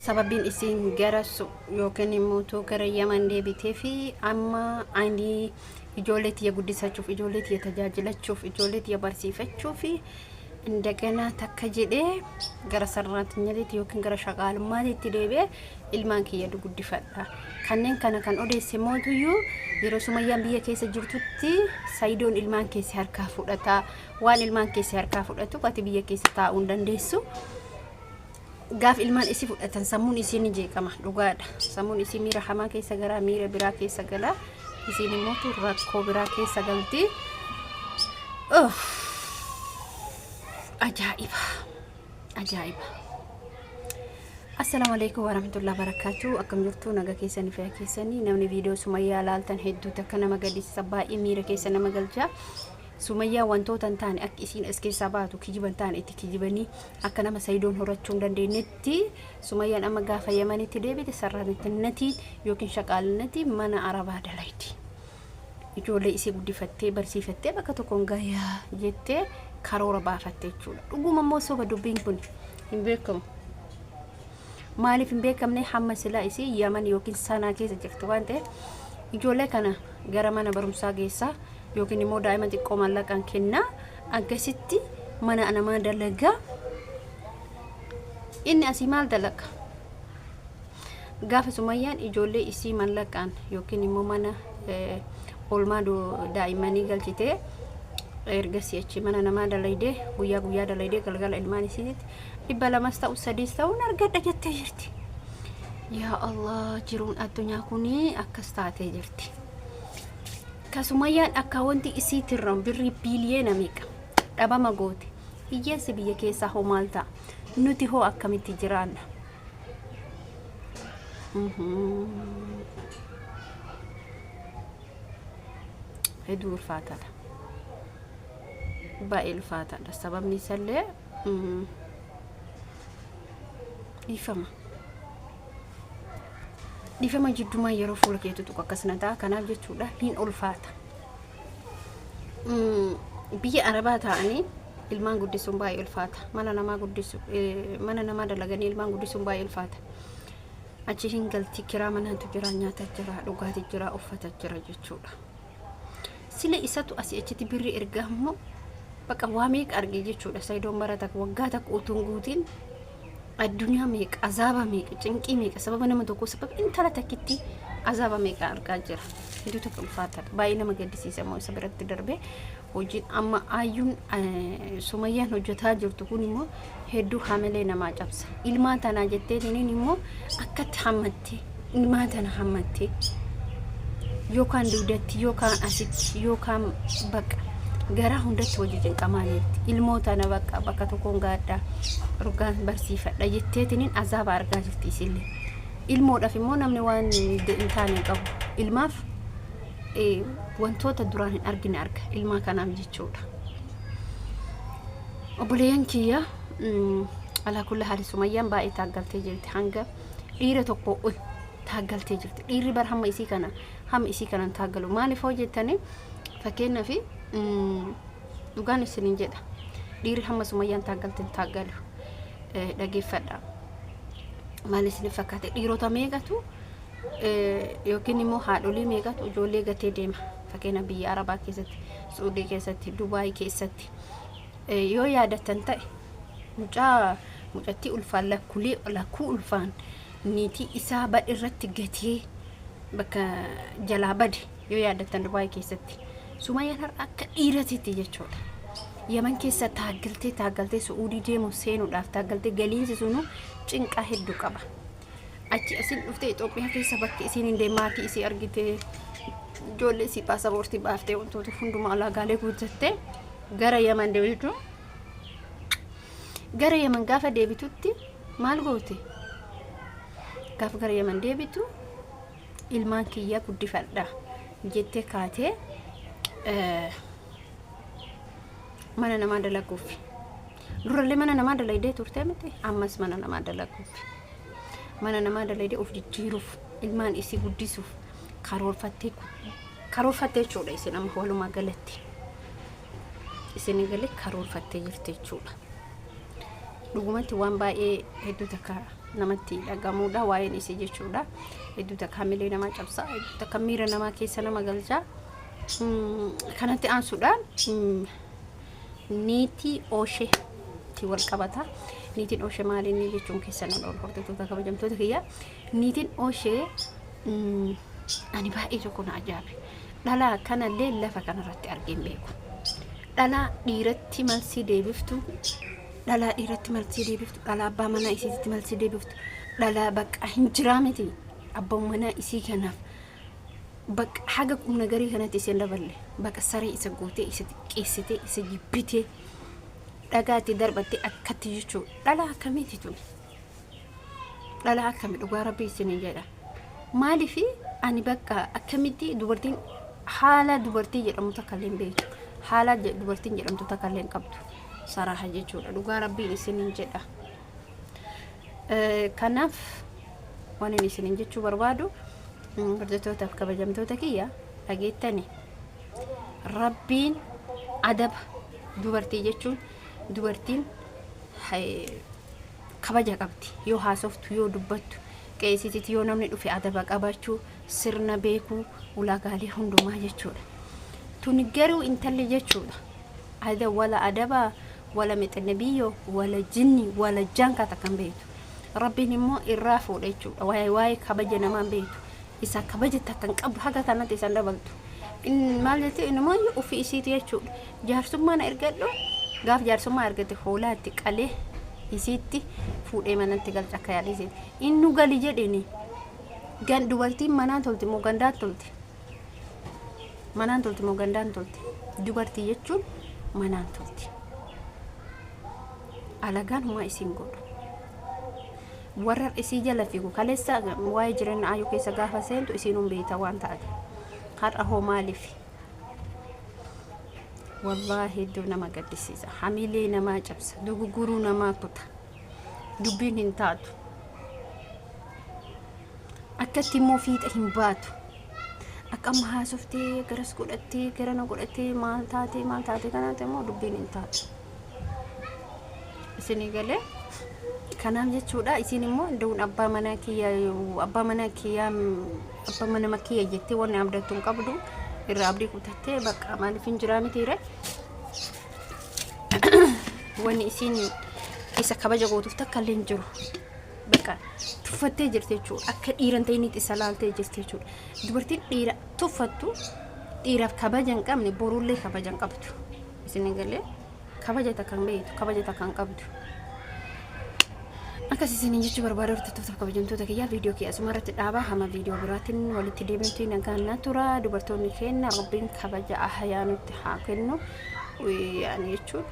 sababin isin gara yookiin immoo gara Yaman deebitee fi amma ani ijoollee tiya guddisachuuf ijoollee tiya tajaajilachuuf ijoollee tiya barsiifachuuf indagana takka jedhee gara sarraattinyatti yookiin gara shaqaalummaatti deebi'ee ilmaan kiyya guddifadha. Kanneen kana kan odeesse mootuyyuu yeroo Sumayyaan biyya keessa jirtutti Saidoon ilmaan keessa harkaa fudhata. Waan ilmaan keessa harkaa fudhatu ati biyya keessa taa'uu hin dandeessu. Gaaf ilmaan isi fudhatan sammuun isii ni jeeqama dhugaadha. Sammuun isii miira hamaa keessa gara miira biraa keessa gala. Isiin immoo rakkoo biraa keessa galti. Ajaa'iba. Ajaa'iba. Assalamualaikum warahmatullahi wabarakatuh. Akkam jirtu naga keessanii fi keessanii namni viidiyoo Sumayyaa laaltan hedduu takka nama gadhiisa baay'ee miira keessa nama galcha. Sumayyaa wantoota hin taane akka isiin as keessaa baatu kijiban taane itti kijibanii akka nama Saidoon horachuu hin dandeenyetti Sumayyaan amma gaafa Yamanitti deebite sarraanatti yookiin shaqaalatti mana Arabaa dalayti. Ijoollee isii guddifattee barsiifattee bakka tokkoon gayaa jettee karoora baafattee jechuudha. Dhuguma immoo soba dubbiin kun hin beekamu. Maaliif hin beekamne hamma silaa isii Yaman yookiin Sanaa keessa jirtu waan ta'eef ijoollee kana gara mana barumsaa geessaa yookiin immoo daa'ima xiqqoo mallaqaan kennaa akkasitti mana namaa dalagaa inni asii maal dalaga gaafa Sumayyaan ijoollee isii mallaqaan yookiin immoo mana olmaa daa'imanii galchitee ergasii achi mana namaa dalaydee guyyaa dalaydee galgala ilmaan isiitti 200 ta'u 3 ta'uun argadha jettee jirti. Yaa Allah jiruun addunyaa kuni akkas taatee jirti. Sumayyaan akka wanti isiitirran birrii biiliyeena meeqa dhabama goote hiyyeessi biyya keessaa hoo maal ta'a nuti hoo akkamitti jiraanna. Hedduu ulfaataadha. Baay'ee ulfaataadha. Sababni isallee Difama jiddumaa yeroo fuula keetu akkasina ta'a kanaaf jechuudha hin ulfaata. Biyya Arabaa ta'anii ilmaan guddisuun baay'ee ulfaata. Mana namaa dalaganii ilmaan guddisuun baay'ee ulfaata. Achi hin galti kiraa manaatu jira nyaata jira dhugaatii jira uffata jira jechuudha. Sile isatu asii achitti birrii ergaa immoo bakka waa meeqa argee jechuudha. Saidoon barata waggaa takka utuun guutiin addunyaa meeqa azaaba meeqa cinqii meeqa sababa nama tokko sababa intala takkitti azaaba meeqa argaa jira. Hedduu takka ulfaataadha. Baay'ee nama gaddisiisa moo isa biratti darbee hojiin amma ayyuun Sumayyaan hojjetaa jirtu kun immoo hedduu hamilee namaa cabsa. Ilmaan tanaa jettee tiniin immoo akkatti hammattee ilmaan tana hammattee yookaan dugdatti yookaan asitti yookaan bakka gara hundatti hojii cinqamaaleetti ilmootana bakka tokkoon gaadhaa rugaan barsiifadha jetteetiniin azaaba argaa jirti isillee. Ilmoodhaaf immoo namni waan hin taane qabu. Ilmaaf wantoota duraan hin argine arga ilmaa kanaaf jechuudha. Obboleeyyan kiyya alaa kulli haali Sumayyaan baay'ee taaggaltee jirti hanga dhiira tokko ol taaggaltee jirti. Dhiirri bar hamma isii kanan taaggalu maaliif hoo jettanii fakkeenyaaf dhugaan isiniin jedha dhiirri hamma Sumayyaan taaggalteen taaggalu dhageeffadha. Maal isin fakkaate dhiirota meeqatu yookiin immoo haadholii meeqatu ijoollee gatee deema fakkeenyaaf biyya Arabaa keessatti Suudii keessatti Dubaay keessatti yoo yaadatan ta'e mucatti ulfaan lakkuu ulfaan niitii isaa bad irratti gatee bakka jalaa bade yoo yaadatan Dubaay keessatti Sumayyaan har'a akka dhiiratitti jechuudha. Yaman keessa taaggaltee Suudii deemu seenuudhaaf taaggaltee galiinsi sunu cinqaa hedduu qaba. Achi asin dhuftee Itoophiyaa keessa bakki isiin hin deemaatii isii argitee ijoollee isii paasapoortii baaftee wantoota hundumaa alaagaalee guuttattee gara Yaman deebitu. Gara Yaman gaafa deebitutti maal goote? Gaafa gara Yaman deebitu ilmaan kiyya guddifadha jettee kaatee mana namaa dalaguuf. Durallee mana namaa dalaydee turte miti ammas mana namaa dalaguuf. Mana namaa dalaydee of jijjiiruuf ilmaan isii guddisuuf karoorfattee jechuudha isin amma walumaa galatti. Isin galee karoorfattee jirti jechuudha. Dhugumatti waan baay'ee hedduu takka namatti dhagamuudha waa'een isii jechuudha. Hedduu takka hamilee nama cabsaa, hedduu takka miira namaa keessa nama galchaa. Kanatti aansuudhaan niitii Oosheetti wal qabata. Niitiin Ooshee maali inni jechuun keessa nama hordoftoota kabajamtoota kiyya. Niitiin Ooshee ani baay'ee tokko na ajaa'ibe. Dhalaa kanallee lafa kanarratti argeen beeku. Dhalaa dhiiratti malsii deebiftu, dhalaa dhiiratti malsii deebiftu, dhalaa abbaa manaa isiitti malsii deebiftu, dhalaa bakka hin jiraa miti abbaan manaa isii kanaaf bakka haga qumna garii kanatti isiin daballe bakka saree isa gootee isa xiqqeessitee isa jibbitee dhagaatti darbattee akkatti jechuudha. Dhalaa akkamiiti tun? Dhalaa akkamii dhugaa rabbii isin jedha. Maaliif ani bakka akkamitti dubartiin haala dubartii jedhamu takka illee beektu, haala dubartiin jedhamtu takka illee qabdu saraaha jechuudha. Dhugaa rabbiin isin jedha. Kanaaf waan inni isin jechuu barbaadu hordoftoota kabajamtoota kiyya dhageettani rabbiin adaba dubartii jechuun dubartiin kabaja qabdi yoo haasoftu yoo dubbattu qeessiti yoo namni dhufe adaba qabachuu sirna beekuu ulaagaalee hundumaa jechuudha. Tuni garuu intalli jechuudha ada wala adaba wala mixannabiyyoo wala jinni wala janka takkan beektu. Rabbiin immoo irraa fuudha jechuudha. Waa'ee kabaja namaan beektu isa kabaja takkan qabdu haga kanatti isan dabaltu. Maal jettee immoo ofii isiiti jechuudha. Jaarsummaa na ergadhu gaaf jaarsummaa ergate hoolaatti qalee isiitti fuudhee manatti galcha akka yaadisiiti. Innu gali jedheni dubartiin manaan tolti moo gandaan tolti? Manaan tolti moo gandaan tolti? Dubartii jechuun manaan tolti. Alagaan humaa isin godhu. Warra isii jala fiigu kaleessa waa'ee jireenya ayyuu keessa gaafa seentu isiin beekta waan taate. Har'a hoo maaliif? Wallaahi hedduu nama gaddisiisa. Hamilee namaa cabsa. Duguguruu namaa kuta. Dubbiin hin taatu. Akkatti immoo fiixa hin baatu. Akkama haasoftee garas godhattee garana godhattee maal taate kanaate immoo dubbiin hin taatu. Isinii galee kanaaf jechuudha. Isin immoo duun abbaa mana kiyya jettee wanni abdattuun qabdu irraa abdii kutattee bakka maaliif hin jiraa mitiire wanni isin isa kabaja gootuuf takka illee hin jiru bakka tuffattee jirti jechuudha. Akka dhiiran ta'initti isa laaltee jirti jechuudha. Dubartiin dhiira tuffattu dhiiraaf kabaja hin qabne borullee kabaja hin qabdu. Isin galee kabaja takkan beektu kabaja takkan qabdu. Akkasiin jechuu barbaada hordoftoota kabajamtoota kiyyaa viidiyoo kiyya asumarratti dhaabaa hama viidiyoo biraatiin walitti deemnee nagaan tura. Dubartoonni keenya rabbiin kabaja ahyaa nutti haa kennu yaani jechuudha.